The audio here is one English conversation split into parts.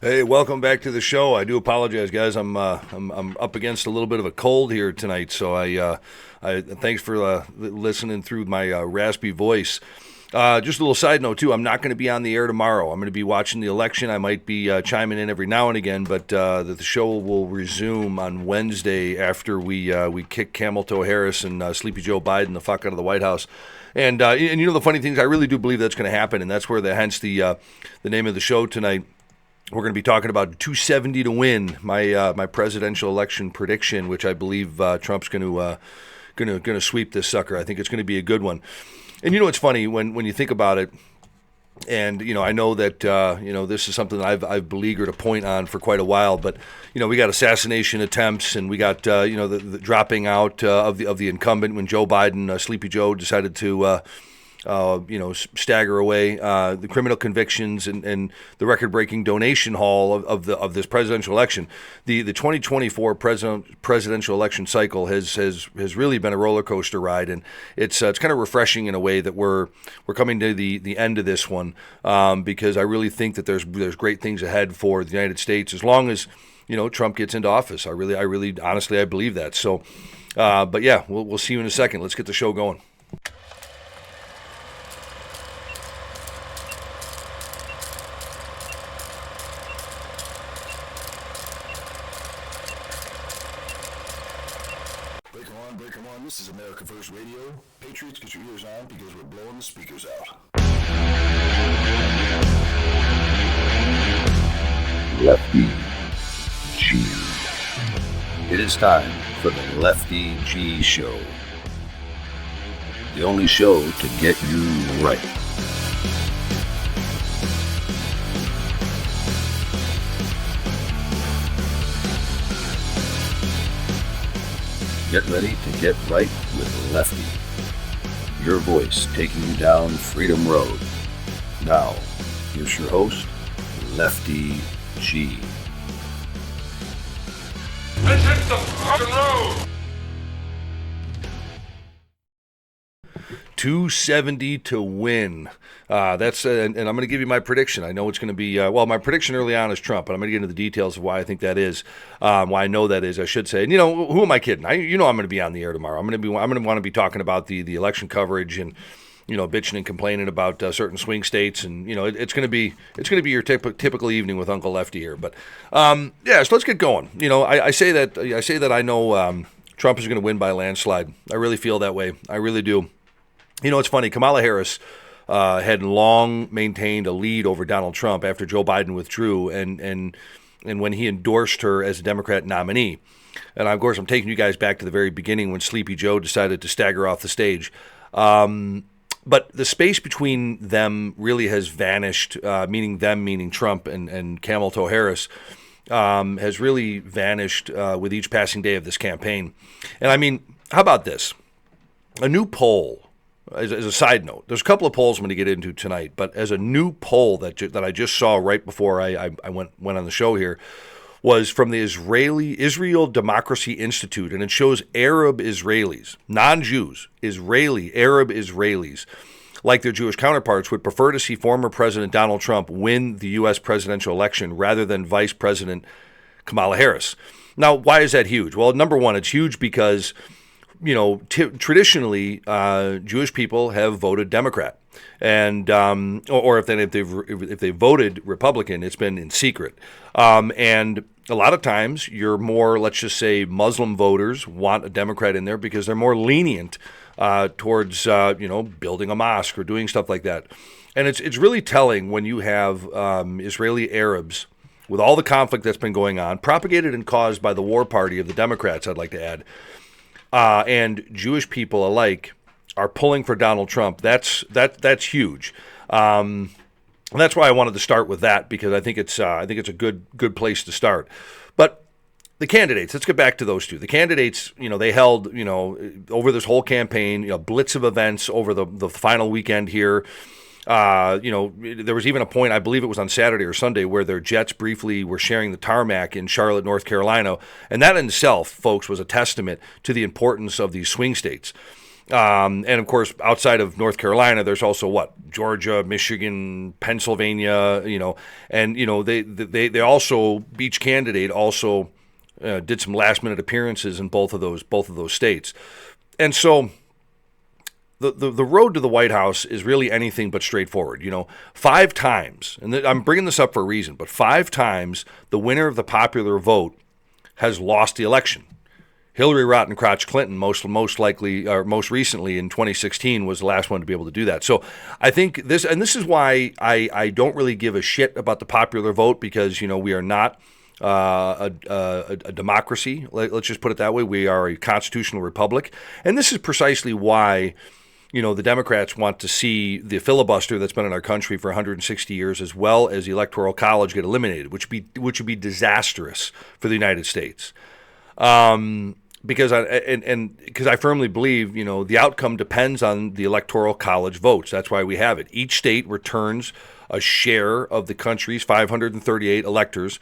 Hey, welcome back to the show. I do apologize, guys. I'm up against a little bit of a cold here tonight, so I thanks for listening through my raspy voice. Just a little side note too. I'm not going to be on the air tomorrow. I'm going to be watching the election. I might be chiming in every now and again, but the show will resume on Wednesday after we kick Camel Toe Harris and Sleepy Joe Biden the fuck out of the White House. And you know the funny thing is, I really do believe that's going to happen, and that's where hence the name of the show tonight. We're going to be talking about 270 to win, my presidential election prediction, which I believe Trump's going to sweep this sucker. I think it's going to be a good one. And you know what's funny when you think about it, and you know I know that this is something that I've beleaguered a point on for quite a while, but you know we got assassination attempts, and we got the dropping out of the incumbent when Joe Biden, Sleepy Joe, decided to. Stagger away the criminal convictions and the record-breaking donation haul of this presidential election. The 2024 presidential election cycle has really been a roller coaster ride, and it's kind of refreshing in a way that we're coming to the end of this one because I really think that there's great things ahead for the United States as long as Trump gets into office. I really honestly I believe that. So, but yeah, we'll see you in a second. Let's get the show going. This is America First Radio. Patriots, get your ears on because we're blowing the speakers out. Lefty G. It is time for the Lefty G Show. The only show to get you right. Get ready to get right with Lefty. Your voice taking you down Freedom Road. Now, here's your host, Lefty G. Let's hit the fucking road! 270 to win. That's and I'm going to give you my prediction. I know it's going to be my prediction early on is Trump, but I'm going to get into the details of why I think that is, why I know that is. I should say, and who am I kidding? I'm going to be on the air tomorrow. I'm going to want to be talking about the election coverage and bitching and complaining about certain swing states, and it's going to be your typical evening with Uncle Lefty here. But so let's get going. I say that I know Trump is going to win by a landslide. I really feel that way. I really do. It's funny. Kamala Harris had long maintained a lead over Donald Trump after Joe Biden withdrew and when he endorsed her as a Democrat nominee. And, of course, I'm taking you guys back to the very beginning when Sleepy Joe decided to stagger off the stage. But the space between them really has vanished, meaning Trump and Camel Toe Harris, has really vanished with each passing day of this campaign. And, I mean, how about this? A new poll. As a side note, there's a couple of polls I'm going to get into tonight, but as a new poll that I just saw right before I went on the show here was from the Israel Democracy Institute, and it shows Arab Israelis, non-Jews, Arab Israelis, like their Jewish counterparts, would prefer to see former President Donald Trump win the U.S. presidential election rather than Vice President Kamala Harris. Now, why is that huge? Well, number one, it's huge because traditionally, Jewish people have voted Democrat, and or if they voted Republican, it's been in secret. And a lot of times, your more, let's just say, Muslim voters want a Democrat in there because they're more lenient towards building a mosque or doing stuff like that. And it's really telling when you have Israeli Arabs with all the conflict that's been going on, propagated and caused by the war party of the Democrats, I'd like to add. And Jewish people alike are pulling for Donald Trump. That's huge. And that's why I wanted to start with that, because I think it's a good place to start. But the candidates, let's get back to those two. The candidates, they held, over this whole campaign, blitz of events over the final weekend here. There was even a point, I believe it was on Saturday or Sunday, where their jets briefly were sharing the tarmac in Charlotte, North Carolina. And that in itself, folks, was a testament to the importance of these swing states. And of course, outside of North Carolina, there's also Georgia, Michigan, Pennsylvania, and they also, each candidate also did some last minute appearances in both of those states. And so the road to the White House is really anything but straightforward. 5 times, and I'm bringing this up for a reason, but 5 times the winner of the popular vote has lost the election. Hillary Rotten Crotch Clinton, most likely, or most recently in 2016, was the last one to be able to do that. So I think this is why I don't really give a shit about the popular vote, because we are not a democracy. Let's just put it that way. We are a constitutional republic, and this is precisely why the Democrats want to see the filibuster that's been in our country for 160 years, as well as the Electoral College, get eliminated, which would be disastrous for the United States. Because I firmly believe, the outcome depends on the Electoral College votes. That's why we have it. Each state returns a share of the country's 538 electors,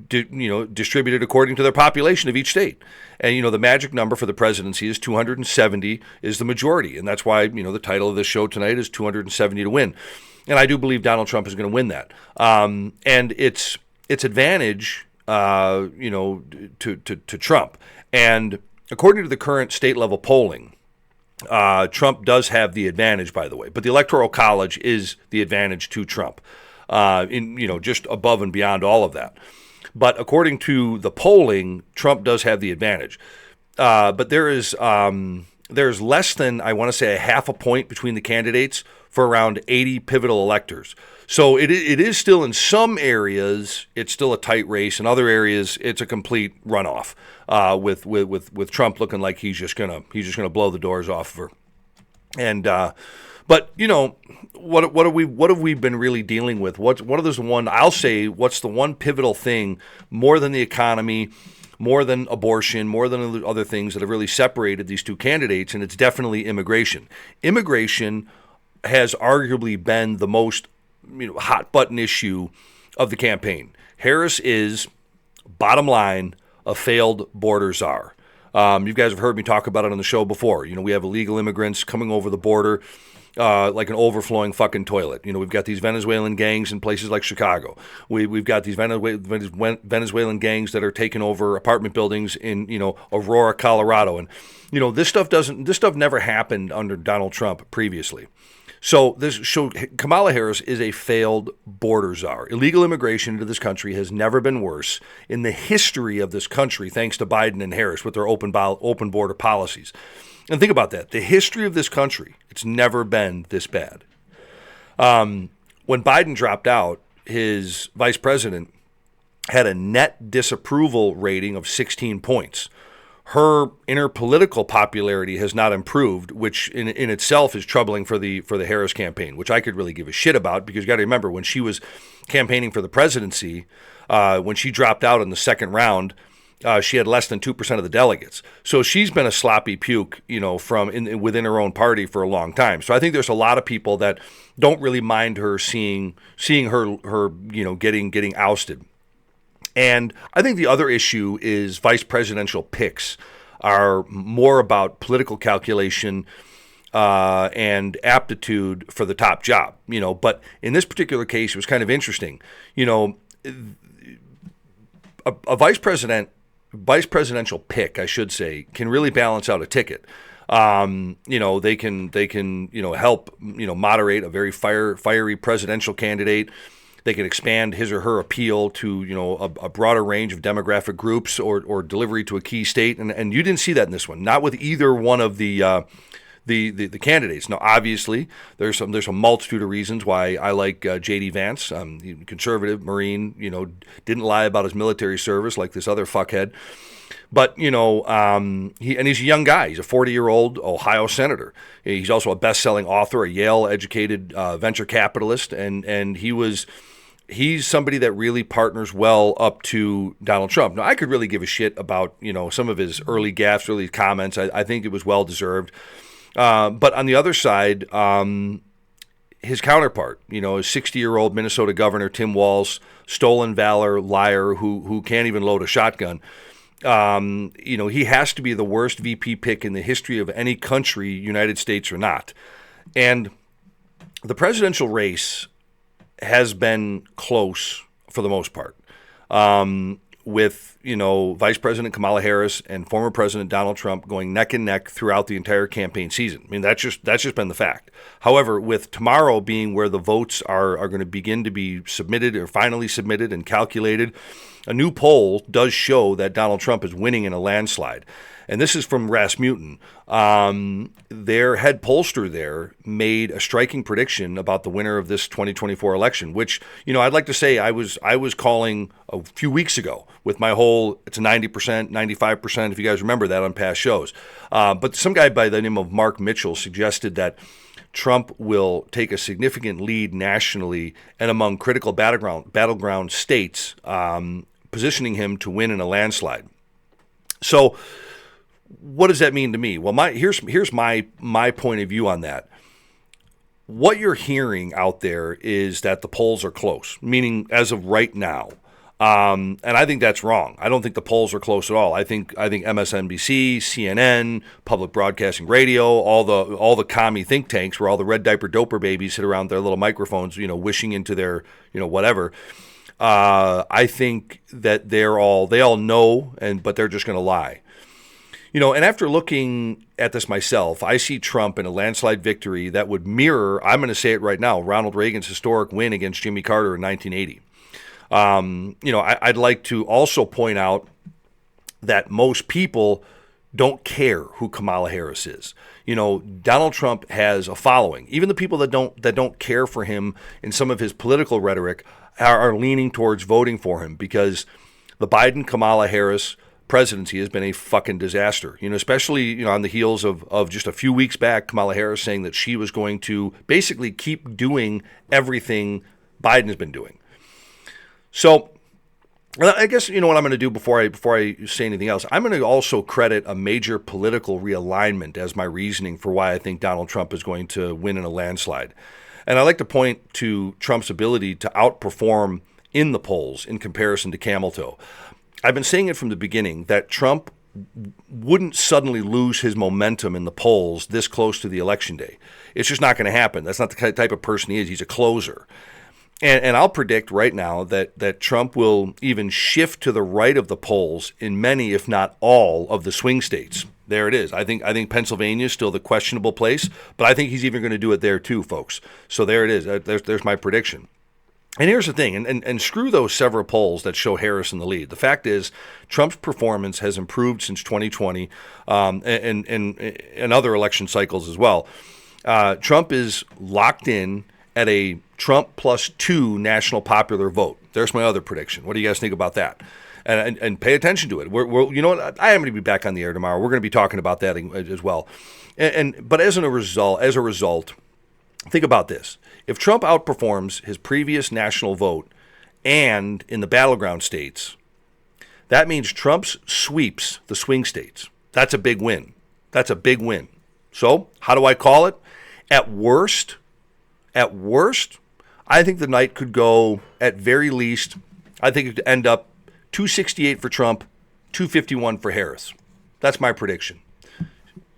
distributed according to their population of each state. And, the magic number for the presidency is 270 is the majority. And that's why, the title of this show tonight is 270 to win. And I do believe Donald Trump is going to win that. And its advantage to Trump. And according to the current state level polling, Trump does have the advantage, by the way, but the Electoral College is the advantage to Trump, just above and beyond all of that. But according to the polling, Trump does have the advantage. But there's less than, I want to say, a half a point between the candidates for around 80 pivotal electors. So it is still, in some areas, it's still a tight race. In other areas, it's a complete runoff, with Trump looking like he's just gonna blow the doors off of her. And but what have we been really dealing with? What's the one pivotal thing, more than the economy, more than abortion, more than other things that have really separated these two candidates? And it's definitely immigration. Immigration has arguably been the most hot button issue of the campaign. Harris is, bottom line, a failed border czar. You guys have heard me talk about it on the show before. We have illegal immigrants coming over the border like an overflowing fucking toilet. We've got these Venezuelan gangs in places like Chicago. We've got these Venezuelan gangs that are taking over apartment buildings in Aurora, Colorado, and this stuff never happened under Donald Trump previously. So Kamala Harris is a failed border czar. Illegal immigration into this country has never been worse in the history of this country, thanks to Biden and Harris with their open border policies. And think about that. The history of this country, it's never been this bad. When Biden dropped out, his vice president had a net disapproval rating of 16 points. Her inner political popularity has not improved, which in itself is troubling for the Harris campaign, which I could really give a shit about, because you got to remember, when she was campaigning for the presidency, when she dropped out in the second round, she had less than 2% of the delegates. So she's been a sloppy puke, within her own party for a long time. So I think there's a lot of people that don't really mind her seeing her getting ousted. And I think the other issue is vice presidential picks are more about political calculation and aptitude for the top job, But in this particular case, it was kind of interesting. A vice presidential pick, I should say, can really balance out a ticket. They can help moderate a very fiery presidential candidate. They can expand his or her appeal to a broader range of demographic groups or delivery to a key state, and you didn't see that in this one. Not with either one of the candidates. Now, obviously, there's a multitude of reasons why I like J.D. Vance, conservative Marine. Didn't lie about his military service like this other fuckhead. But he's a young guy. He's a 40-year-old Ohio senator. He's also a best-selling author, a Yale-educated venture capitalist, and he's somebody that really partners well up to Donald Trump. Now, I could really give a shit about some of his early gaffes, early comments. I think it was well deserved. But on the other side, his counterpart, his 60-year-old Minnesota governor Tim Walz, stolen valor liar who can't even load a shotgun. He has to be the worst VP pick in the history of any country, United States or not. And the presidential race has been close for the most part, with Vice President Kamala Harris and former President Donald Trump going neck and neck throughout the entire campaign season. I mean, that's just been the fact. However, with tomorrow being where the votes are going to begin to be submitted or finally submitted and calculated, a new poll does show that Donald Trump is winning in a landslide. And this is from Rasmussen. Their head pollster there made a striking prediction about the winner of this 2024 election, which, I'd like to say I was calling a few weeks ago with my whole, it's a 90%, 95%, if you guys remember that on past shows. But some guy by the name of Mark Mitchell suggested that Trump will take a significant lead nationally and among critical battleground states, positioning him to win in a landslide. So, what does that mean to me? Well, here's my point of view on that. What you're hearing out there is that the polls are close, meaning as of right now. And I think that's wrong. I don't think the polls are close at all. I think MSNBC, CNN, Public Broadcasting Radio, all the commie think tanks where all the red diaper doper babies sit around their little microphones, wishing into their, whatever. I think that they all know, but they're just going to lie. And after looking at this myself, I see Trump in a landslide victory that would mirror, I'm going to say it right now, Ronald Reagan's historic win against Jimmy Carter in 1980. I'd like to also point out that most people don't care who Kamala Harris is. Donald Trump has a following. Even the people that don't care for him in some of his political rhetoric are leaning towards voting for him because the Biden-Kamala Harris presidency has been a fucking disaster, especially, on the heels of just a few weeks back, Kamala Harris saying that she was going to basically keep doing everything Biden has been doing. So I guess, what I'm going to do before I say anything else, I'm going to also credit a major political realignment as my reasoning for why I think Donald Trump is going to win in a landslide. And I like to point to Trump's ability to outperform in the polls in comparison to camel toe. I've been saying it from the beginning that Trump wouldn't suddenly lose his momentum in the polls this close to the election day. It's just not going to happen. That's not the type of person he is. He's a closer. And I'll predict right now that Trump will even shift to the right of the polls in many, if not all, of the swing states. There it is. I think Pennsylvania is still the questionable place, but I think he's even going to do it there too, folks. So there it is. There's my prediction. And here's the thing, and screw those several polls that show Harris in the lead. The fact is, Trump's performance has improved since 2020 and other election cycles as well. Trump is locked in at a Trump +2 national popular vote. There's my other prediction. What do you guys think about that? And pay attention to it. We're you know what? I am going to be back on the air tomorrow. We're going to be talking about that as well. But as a result, think about this. If Trump outperforms his previous national vote and in the battleground states, that means Trump sweeps the swing states. That's a big win. So how do I call it? At worst, I think the night could go, at very least, I think it could end up 268 for Trump, 251 for Harris. That's my prediction.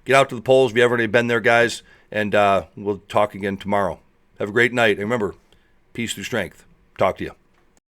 Get out to the polls if you ever been there, guys, and we'll talk again tomorrow. Have a great night. And remember, peace through strength. Talk to you.